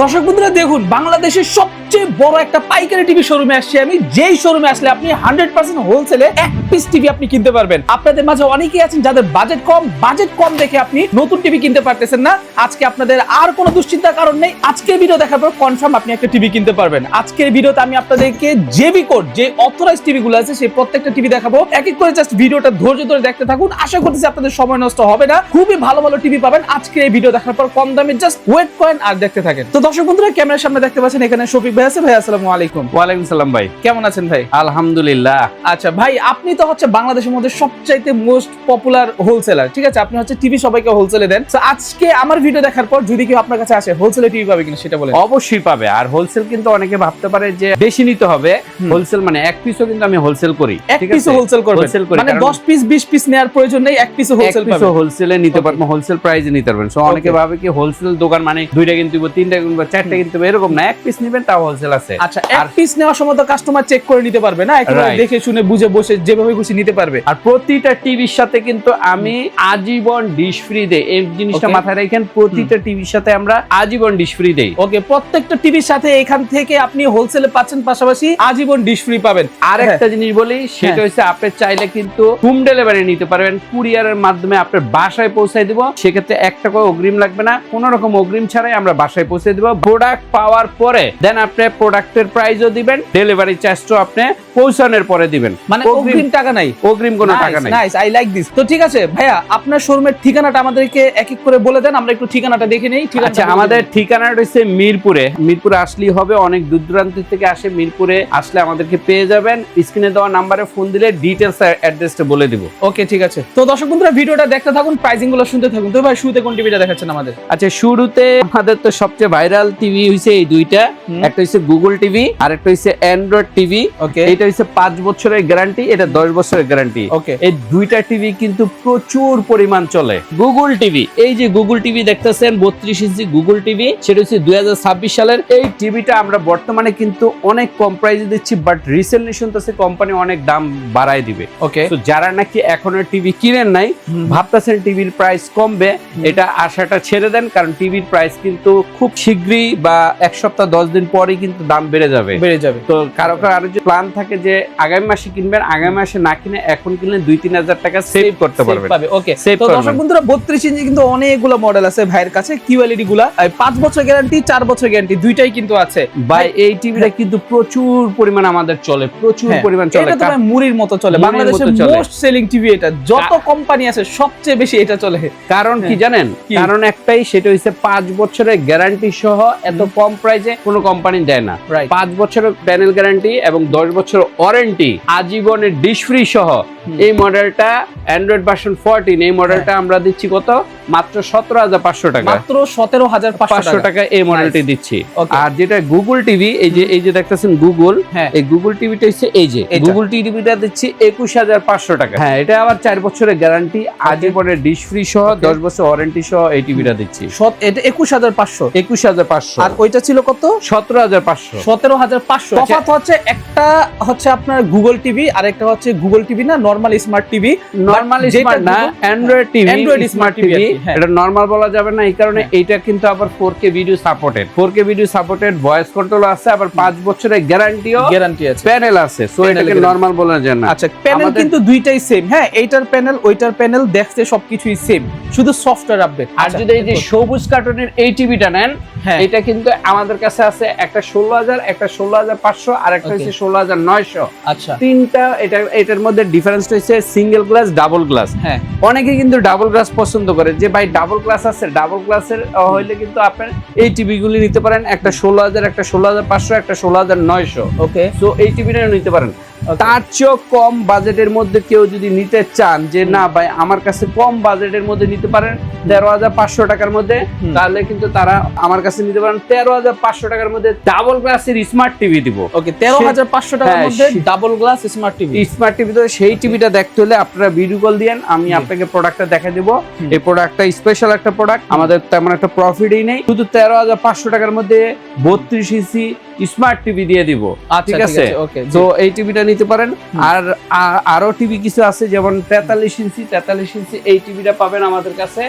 দর্শক বন্ধুরা দেখুন, বাংলাদেশের সবচেয়ে বড় একটা পাইকারি টিভি শোরুমে আসছি আমি। যেই শোরুমে আসলে আপনি 100% হোলসেলে এক পিস টিভি আপনি কিনতে পারবেন। আপনাদের মাঝে অনেকেই আছেন যাদের বাজেট কম দেখে আপনি নতুন টিভি কিনতে পারতেছেন না। আজকে আপনাদের আর কোনো দুশ্চিন্তার কারণ নেই। আজকের ভিডিও দেখার পর কনফার্ম আপনি একটা টিভি কিনতে পারবেন। আজকের ভিডিওতে আমি আপনাদেরকে জেবি কোড যে অথরাইজড টিভি গুলো আছে সেই প্রত্যেকটা টিভি দেখাবো। এক এক করে জাস্ট ভিডিওটা ধৈর্য ধরে দেখতে থাকুন। আশা করতেছি আপনাদের সময় নষ্ট হবে না, খুবই ভালো ভালো টিভি পাবেন আজকের এই ভিডিও দেখার পর কম দামে। জাস্ট ওয়েট করেন আর দেখতে থাকেন। তো দর্শক বন্ধুরা, ক্যামেরার সামনে দেখতে পাচ্ছেন এখানে শফিক ভাই আছে। ভাই আসসালামু আলাইকুম। ওয়ালাইকুম সালাম ভাই, কেমন আছেন ভাই? আলহামদুলিল্লাহ। আচ্ছা ভাই, আপনি তো হচ্ছে বাংলাদেশের মধ্যে সবচাইতে মোস্ট পপুলার হোলসেলার, ঠিক আছে? আপনি হচ্ছে টিভি সবাইকে হোলসেলে দেন। তো আজকে আমার ভিডিও দেখার পর যদি কেউ আপনার কাছে আসে, হোলসেলে টিভি পাবে কিনা সেটা বলেন। অবশ্যই পাবে। আর হোলসেল কিন্তু অনেকে ভাবতে পারে যে বেশি নিতে হবে। হোলসেল মানে এক পিসও কিন্তু আমি হোলসেল করি। এক পিসও হোলসেল করবেন মানে 10 পিস 20 পিস নেওয়ার প্রয়োজন নেই, এক পিসও হোলসেল পাবেন। হোলসেলে নিতে পারবো, হোলসেল প্রাইসে নিতে পারবেন। সো অনেকে ভাবে কি হোলসেল দোকান মানে দুইটা কিনতে হবে, তিনটা কিনতে হবে, চারটা কিনতে হবে, এরকম না। এক পিস নেবেন তাও হোলসেল আছে। আচ্ছা, এক পিস নেওয়ার সময় তো কাস্টমার চেক করে নিতে পারবে না, একেবারে দেখে শুনে বুঝে বসে যেভাবে খুশি নিতে পারবে। আর প্রতিটা টিভির সাথে কিন্তু আমি আজীবন ডিশ ফ্রি দেই। এই জিনিসটা মাথায় রাখেন, প্রতিটা টিভির সাথে আমরা আজীবন ডিশ ফ্রি দেই। ওকে, প্রত্যেকটা টিভির সাথে এখান থেকে আপনি হোলসেলে পাচ্ছেন, পাশাপাশি আজীবন ডিশ ফ্রি পাবেন। আর একটা জিনিস বলি, সেটা হচ্ছে আপনি চাইলে কিন্তু হোম ডেলিভারি নিতে পারবেন। কুরিয়ারের মাধ্যমে আপনার বাসায় পৌঁছায় দিব। সেক্ষেত্রে 1 টাকা অগ্রিম লাগবে না, কোনো রকম অগ্রিম ছাড়াই আমরা বাসায় পৌঁছে দিব। প্রোডাক্ট পাওয়ার পরে দেন আপনি প্রোডাক্টের প্রাইসও দিবেন, ডেলিভারি চার্জটাও আপনি পৌঁছানোর পরে দিবেন। মানে অগ্রিম টাকা নাই, অগ্রিম কোনো টাকা নাই। Nice, I like this. তো ঠিক আছে ভাইয়া, আপনার শোরুমের ঠিকানাটা আমাদেরকে এক এক করে বলে দেন, আমরা একটু ঠিকানাটা দেখে নেই। ঠিক আছে, আমাদের ঠিকানাটা হচ্ছে মিরপুরে। মিরপুরে আসলেই হবে, অনেক দূর দূরান্ত থেকে আসে। মিরপুরে আসলে আমাদেরকে পেয়ে যাবেন। স্ক্রিনে দেওয়া নাম্বারে ফোন দিলে ডিটেইলস অ্যাড্রেসটা বলে দিব। ওকে ঠিক আছে। তো দর্শক বন্ধুরা, ভিডিওটা দেখতে থাকুন, প্রাইসিং গুলো শুনতে থাকুন। তো ভাই, শুরুতে কোন টিভিটা দেখাচ্ছেন আমাদের? আচ্ছা, শুরুতে আমাদের তো সবচেয়ে ভাইরাল টিভি হইছে এই দুইটা। একটা হইছে গুগল টিভি আর একটা হইছে অ্যান্ড্রয়েড টিভি। ওকে, এটা হইছে 5 বছরের গ্যারান্টি, এটা 10 বছরের গ্যারান্টি। ওকে, এই দুইটা টিভি কিন্তু প্রচুর পরিমাণ চলে। গুগল টিভি, এই যে গুগল টিভি দেখতেছেন 32 ইঞ্চি গুগল টিভি, সেটা হচ্ছে 2026 সালের। এই টিভিটা আমরা বর্তমানে কিন্তু অনেক কম প্রাইসে দিচ্ছি, বাট রিসেন্টলি শুনতেছে কোম্পানি অনেক দাম বাড়ায় দিবে। ওকে, তো যারা নাকি এখনো টিভি কিনেন নাই, ভাবতেছেন টিভির প্রাইস কমবে, এটা আশাটা ছেড়ে দেন। কারণ টিভির প্রাইস কিন্তু খুব শীঘ্রই বা 1 সপ্তাহ 10 দিন পরেই কিন্তু দাম বেড়ে যাবে। তো কারো আরো যে প্ল্যান থাকে যে আগামী মাসে কিনবেন, আগামী মাসে না কিনে এখন কিনলে 2-3 হাজার টাকা সেভ করতে পারবেন। ওকে, তো দর্শক বন্ধুরা, 32 ইঞ্চি কিন্তু অনেকগুলো মডেল আছে ভাইয়ের কাছে। কিউএলইডি গুলা 5 বছর গ্যারান্টি, 4 বছর গ্যারান্টি দুইটাই কিন্তু আছে ভাই। এই টিভিটা কিন্তু প্রচুর পরিমাণ আমাদের চলে, প্রচুর পরিমাণ চলে। এটা তো ভাই মুড়ির মতো চলে, বাংলাদেশের মোস্ট সেলিং টিভি এটা। যত কোম্পানি আছে সবচেয়ে বেশি এটা চলে। কারণ কি জানেন? কারণ একটাই, সেটা হচ্ছে 5 বছরের গ্যারান্টি সহ এত কম প্রাইসে কোনো কোম্পানি দেয় না। 5 বছরের প্যানেল গ্যারান্টি এবং 10 বছর ওয়ারেন্টি, আজীবনের ডিশ ফ্রি সহ এই মডেলটা অ্যান্ড্রয়েড ভার্সন 14, এই মডেলটা আমরা দিচ্ছি কত? মাত্র 17,500 টাকা। মাত্র 17,500 টাকা এই মডেলটি দিচ্ছি। আর যেটা গুগল টিভি, এই যে দেখতেছেন গুগল, এই গুগল টিভিটা হচ্ছে এই যে গুগল টিভিটা দিচ্ছি 21,500 টাকা। হ্যাঁ, এটা আবার 4 বছরের গ্যারান্টি, আজীবনের ডিশ ফ্রি সহ 10 বছর ওয়ারেন্টি সহ এই টিভিটা দিচ্ছি। এটা 21,500। 21,500। আর ওইটা ছিল কত? 17,500। 17,500। তফাৎ হচ্ছে, একটা হচ্ছে আপনার গুগল টিভি আর একটা হচ্ছে গুগল টিভি না, normal smart TV. Normal smart না, Android TV, Android smart TV. এটা নরমাল বলা যাবে না, এই কারণে এইটা কিন্তু আবার 4K video supported. 4K video supported, voice control আছে, আবার 5 বছরের গ্যারান্টি আছে, প্যানেল আছে। সো এটাকে নরমাল বলা যায় না। আচ্ছা, প্যানেল কিন্তু দুইটাই সেম। হ্যাঁ, এইটার প্যানেল ওইটার প্যানেল দেখতে সবকিছুই সেম, শুধু সফটওয়্যার আপডেট। আর যদি এই যে সবুজ কার্টুনের এই টিভিটা নেন, এটা কিন্তু আমাদের কাছে আছে একটা 16,000, একটা 16,500 আর একটা হচ্ছে 16,900। আচ্ছা, তিনটা। এটার মধ্যে ডিফারেন্স হচ্ছে সিঙ্গেল গ্লাস, ডাবল গ্লাস। হ্যাঁ, অনেকে কিন্তু ডাবল গ্লাস পছন্দ করে, যে ভাই ডাবল গ্লাস আছে, ডাবল গ্লাসের হইলে কিন্তু আপনার এই টিভি গুলি নিতে পারেন। একটা 16,000, একটা 16,500, একটা 16,900। ওকে, সো এই টিভিটা নিতে পারেন। তার চেয়েও কম বাজেটের মধ্যে কেউ যদি নিতে চান, যে না ভাই আমার কাছে কম বাজেটের মধ্যে নিতে পারেন 13,500 টাকার মধ্যে, তাহলে কিন্তু তারা আমার কাছে নিতে পারেন 13,500 টাকার মধ্যে ডাবল গ্লাসের স্মার্ট টিভি দিব। ওকে, 13,500 টাকার মধ্যে double glass smart TV. Smart TV তো সেই টিভিটা দেখতে হলে আপনারা ভিডিও কল দিয়েন, আমি আপনাকে প্রোডাক্টটা দেখা দেব। এই প্রোডাক্টটা স্পেশাল একটা প্রোডাক্ট, আমাদের তেমন একটা প্রফিটই নেই। শুধু 13,500 টাকার মধ্যে 32 ইঞ্চি স্মার্ট টিভি দিয়ে দিব। ঠিক আছে, ওকে। তো এই টিভিটা নিতে পারেন। আর আরো টিভি কিছু আছে, যেমন 43 ইঞ্চি এই টিভিটা পাবেন আমাদের কাছে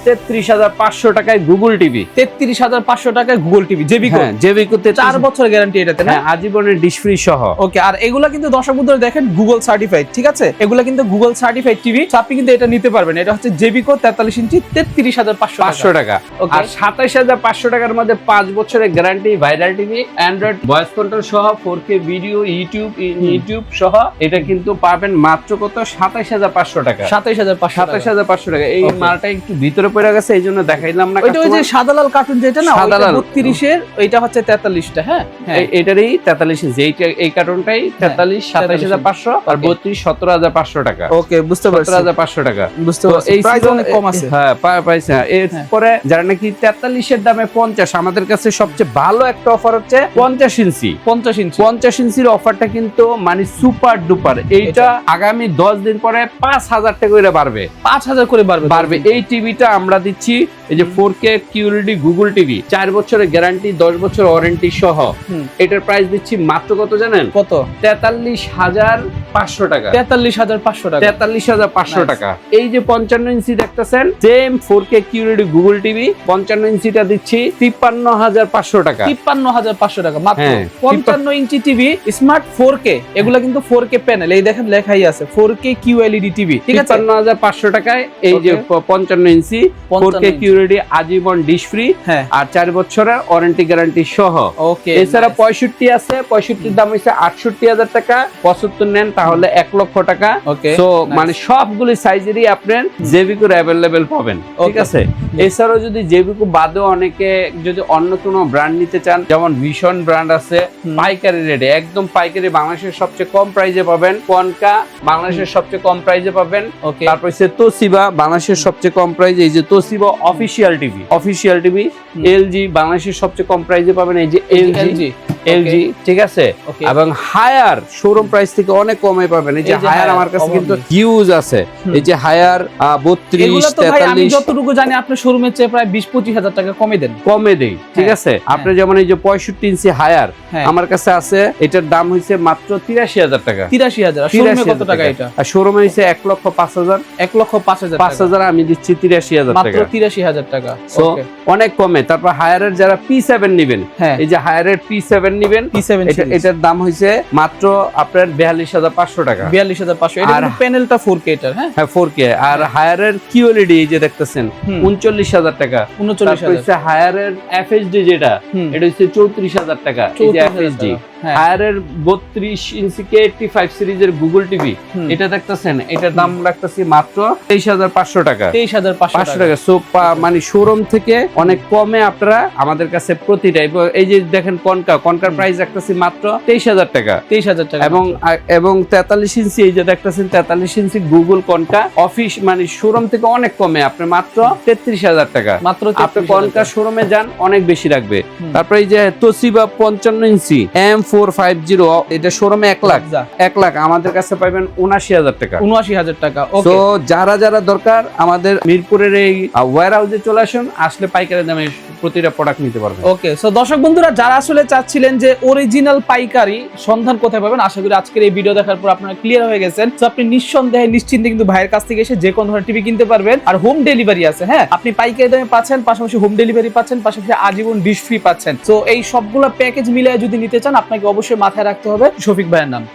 33,500 টাকায় গুগল টিভি। 33,500 টাকায় গুগল টিভি জেবিকো। হ্যাঁ, জেবিকো 4 বছরের গ্যারান্টি এটাতে না? হ্যাঁ, আজীবনের ডিশ ফ্রি সহ। ওকে, আর এগুলা কিন্তু দর্শক বন্ধুরা দেখেন গুগল সার্টিফাইড, ঠিক আছে? এগুলা কিন্তু গুগল সার্টিফাইড টিভি, তো আপনি কিন্তু এটা নিতে পারবেন। এটা হচ্ছে জেবিকো 43 ইঞ্চি 33,500 টাকা। ওকে। আর 27,500 টাকার মধ্যে 5 বছরের guarantee viral TV, Android voice control সহ 4K ভিডিও, ইউটিউব সহ। এটা কিন্তু পাবেন মাত্র কত? 27,500 টাকা। 27,500 টাকা। এই মালটা একটু ভিতরে পড়ে গেছে, এইজন্য দেখাইলাম না। ওইটা ওই যে সাদা লাল কার্টুন যেটা না, সাদা লাল 32 এর, ওইটা হচ্ছে 43 টা। হ্যাঁ, এটারই 43 ইঞ্চি, এই কার্টুনটাই 43, 27,500, আর 32 17,500 টাকা। ওকে, বুঝতে পারছি। 17,500 টাকা। বুঝতে পারছি, এই প্রাইস অনেক কম আছে। হ্যাঁ, পাইছে। এরপরে যারা নাকি 43 এর দামে 50, আমাদের কাছে সবচেয়ে ভালো একটা অফার হচ্ছে 50 ইঞ্চি। 50 ইঞ্চির অফারটা কিন্তু মানে সুপার ডুপার। এইটা আগামী 10 দিন পরে 5,000 টাকা করে বাড়বে। 5,000 করে বাড়বে। এই টিভিটা আমরা দিচ্ছি এই যে 4K QLED গুগল টিভি, 4 বছরের গ্যারান্টি, 10 বছর ওয়ারেন্টি সহ। এটার প্রাইস দিচ্ছি মাত্র কত জানেন? কত? 43,500 টাকা। 43,500 টাকা। 43,500 টাকা। এই যে 55 ইঞ্চি দেখতেছেন, same 4K QLED Google TV, 55 ইঞ্চিটা দিচ্ছি 53,500 টাকা। 53,500 টাকা মাত্র। 55 ইঞ্চি টিভি স্মার্ট 4K, এগুলা কিন্তু 4K প্যানেল, এই দেখেন লেখাই আছে 4K QLED টিভি, ঠিক আছে? 53,500 টাকায় এই যে 55 ইঞ্চি 4K QLED আজীবন ডিশ ফ্রি, আর 4 বছরের ওয়ারেন্টি গ্যারান্টি সহ। ওকে। এছাড়া 65 আছে, 65 দাম হইছে 68,000 টাকা। 75 নেন তাহলে 1 লক্ষ টাকা। সো মানে সবগুলি সাইজেরই আপনার জেবিকোর अवेलेबल পাবেন, ঠিক আছে? এছাড়াও যদি জেবিকো বাদেও অনেকে যদি অন্য কোনো ব্র্যান্ড নিতে চান, যেমন ভিশন ব্র্যান্ড আছে, পাইকারি রেটে, একদম পাইকারি, বাংলাদেশের সবচেয়ে কম প্রাইসে পাবেন। কনকা বাংলাদেশের সবচেয়ে কম প্রাইসে পাবেন। তারপর হচ্ছে তোশিবা বাংলাদেশের সবচেয়ে কম প্রাইসে, এই যে তোশিবা অফিশিয়াল টিভি। এলজি বাংলাদেশের সবচেয়ে কম প্রাইসে পাবেন, এই যে এলজি, ঠিক আছে? এবং হায়ার শোরুম প্রাইস থেকে অনেক কমে পাবেন। এই যে হায়ার আমার কাছে কিন্তু হিউজ আছে, এই যে হায়ার 32, 43। আমি যতটুকু জানি আপনি শোরুমের চেয়ে প্রায় 20-25 হাজার টাকা কমে দেই, ঠিক আছে? আপনি যেমন এই যে 65 ইঞ্চি হায়ার আমার কাছে আছে, এটার দাম হইছে মাত্র 83,000 টাকা। 83,000। শোরুমে কত টাকা এটা? আর শোরুমে হইছে 1,05,000। 1,05,000 আমি দিচ্ছি 83,000 টাকা, মাত্র 83,000 টাকা। সো অনেক কমে। তারপর হায়ারের যারা P7 নেবেন, এই যে হায়ারের P7 নেবেন, এটার দাম হইছে মাত্র আপনার 42,500 টাকা। 42,500। এটা কিন্তু প্যানেলটা 4K এটার। হ্যাঁ, 4K। আর হায়ারের QLED এই যে দেখতেছেন 39,000 টাকা। 39,000। হায়ারের FHD যেটা, এটা হচ্ছে 34,000 টাকা। এই যে FHD হায়ারের 32 ইঞ্চি K85 সিরিজের গুগল টিভি, এটা দেখতেছেন, এটার দাম রাখতেছি মাত্র 23,500 টাকা। 23,500 টাকা। সো মানে শোরুম থেকে অনেক কমে আপনারা আমাদের কাছে প্রতিটা, এই যে দেখেন কনকার প্রাইস রাখতেছি মাত্র 23,000 টাকা। 23,000 টাকা। এবং 43 ইঞ্চি এই যে দেখতেছেন 43 ইঞ্চি গুগল কনকা অফিস, মানে শোরুম থেকে অনেক কমে আপনি মাত্র 33,000 টাকা। মাত্র আপনি কনকা শোরুমে যান অনেক বেশি রাখবে। তারপর এই যে তোশিবা 55 ইঞ্চি M450, এটা শোরুমে 1 লাখ, আমাদের কাছে পাবেন 79,000 টাকা। 79,000 টাকা। তো যারা দরকার আমাদের মিরপুরের এই ওয়্যার হাউসে চলে আসুন, আসলে পাইকারি দামে প্রতিটা প্রোডাক্ট নিতে পারবেন। ওকে। সো দর্শক বন্ধুরা, যারা আসলে চাচ্ছিলেন যে অরিজিনাল পাইকারি সন্ধান কোথায় পাবেন, আশা করি আজকের এই ভিডিও দেখার পর আপনারা ক্লিয়ার হয়ে গেছেন। তো আপনি নিঃসন্দেহে নিশ্চিন্তে কিন্তু ভাইয়ের কাছ থেকে এসে যে কোনো ধরনের টিভি কিনতে পারবেন। আর হোম ডেলিভারি আছে। হ্যাঁ, আপনি পাইকারি দামে পাচ্ছেন, পাশাপাশি হোম ডেলিভারি পাচ্ছেন, পাশাপাশি আজীবন ডিশ ফ্রি পাচ্ছেন। তো এই সবগুলো প্যাকেজ মিলিয়ে যদি নিতে চান, আপনাকে অবশ্যই মাথায় রাখতে হবে শফিক ভাইয়ের নাম।